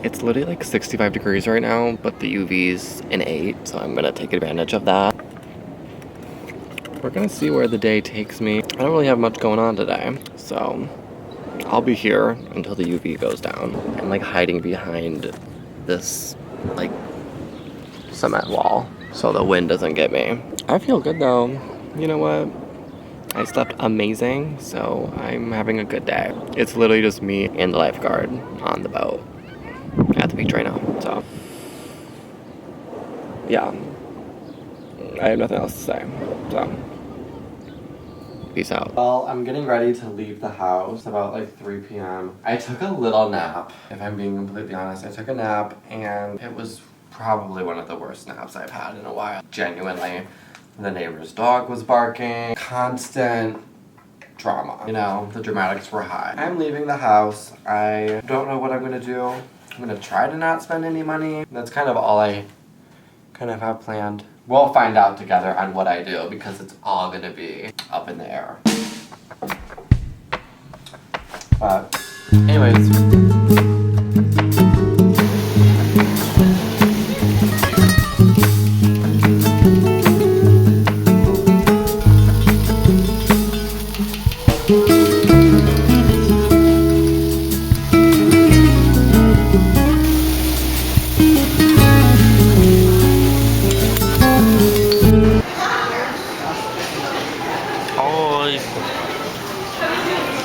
It's literally like 65 degrees right now, but the UV's an 8, so I'm gonna take advantage of that. We're gonna see where the day takes me. I don't really have much going on today, so I'll be here until the UV goes down. I'm like hiding behind this like cement wall so the wind doesn't get me. I feel good though. You know what? I slept amazing, so I'm having a good day. It's literally just me and the lifeguard on the boat at the beach right now, so yeah. I have nothing else to say, so peace out. Well, I'm getting ready to leave the house. It's about like 3 p.m. I took a little nap, if I'm being completely honest. I took a nap and it was probably one of the worst naps I've had in a while. Genuinely. The neighbor's dog was barking. Constant drama. You know, the dramatics were high. I'm leaving the house. I don't know what I'm gonna do. I'm gonna try to not spend any money. That's kind of all I kind of have planned. We'll find out together on what I do because it's all gonna be up in the air. But anyways.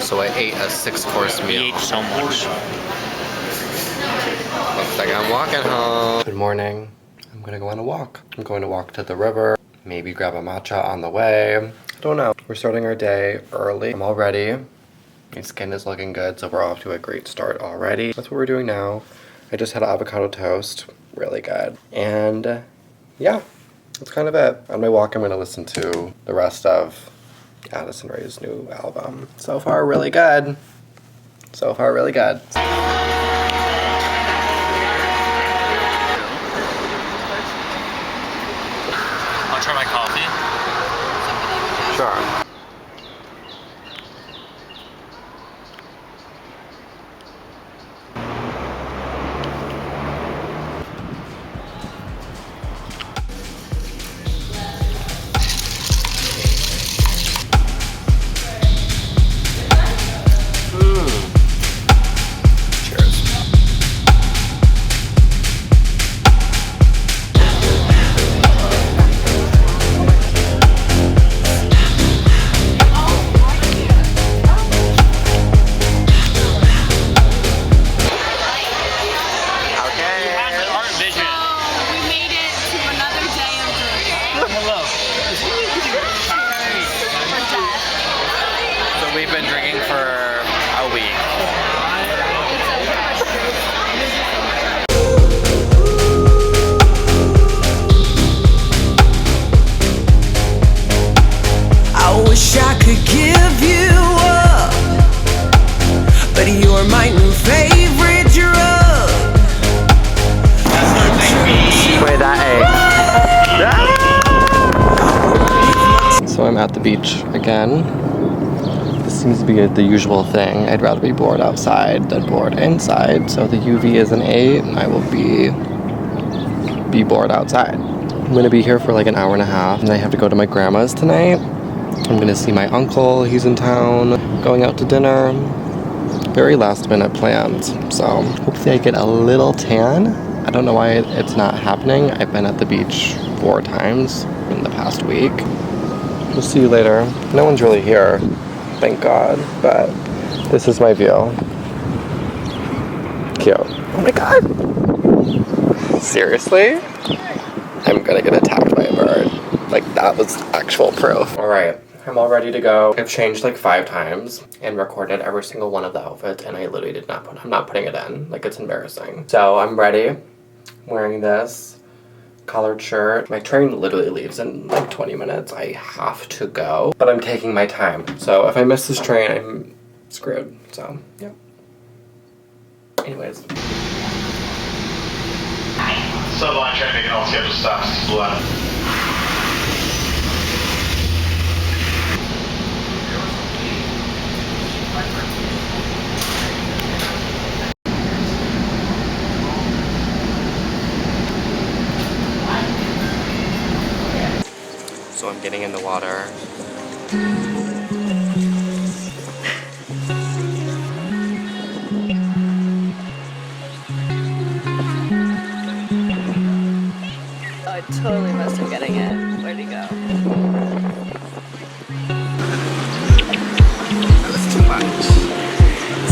So I ate a 6-course meal. We ate so much. Looks like I'm walking home. Good morning. I'm gonna go on a walk. I'm going to walk to the river. Maybe grab a matcha on the way. I don't know. We're starting our day early. I'm all ready. My skin is looking good, so we're off to a great start already. That's what we're doing now. I just had avocado toast. Really good. And yeah, that's kind of it. On my walk, I'm gonna listen to the rest of Addison Rae's new album. So far, really good. So far, really good. Wanna try my coffee? Sure. We've been drinking for a week. I wish I could give you up, but you're my new favorite drug. Wait, that egg. So I'm at the beach again. This seems to be the usual thing. I'd rather be bored outside than bored inside. So the UV is an 8 and I will be bored outside. I'm gonna be here for like an hour and a half and I have to go to my grandma's tonight. I'm gonna see my uncle, he's in town, going out to dinner. Very last minute plans. So hopefully I get a little tan. I don't know why it's not happening. I've been at the beach 4 times in the past week. We'll see you later. No one's really here, thank God, but this is my view. Cute. Oh my God. Seriously? I'm gonna get attacked by a bird. Like, that was actual proof. All right, I'm all ready to go. I've changed like 5 times and recorded every single one of the outfits and I literally did not I'm not putting it in. Like, it's embarrassing. So I'm ready. I'm wearing this collared shirt. My train literally leaves in like 20 minutes. I have to go, but I'm taking my time. So if I miss this train, I'm screwed. So, yeah. Anyways. Subline train making all scheduled stops. Blue Line. water. Oh, I totally missed him getting it. Where'd he go? That was too much.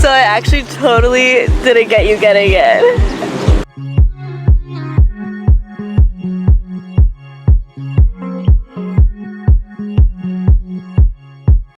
So I actually totally didn't get you getting it.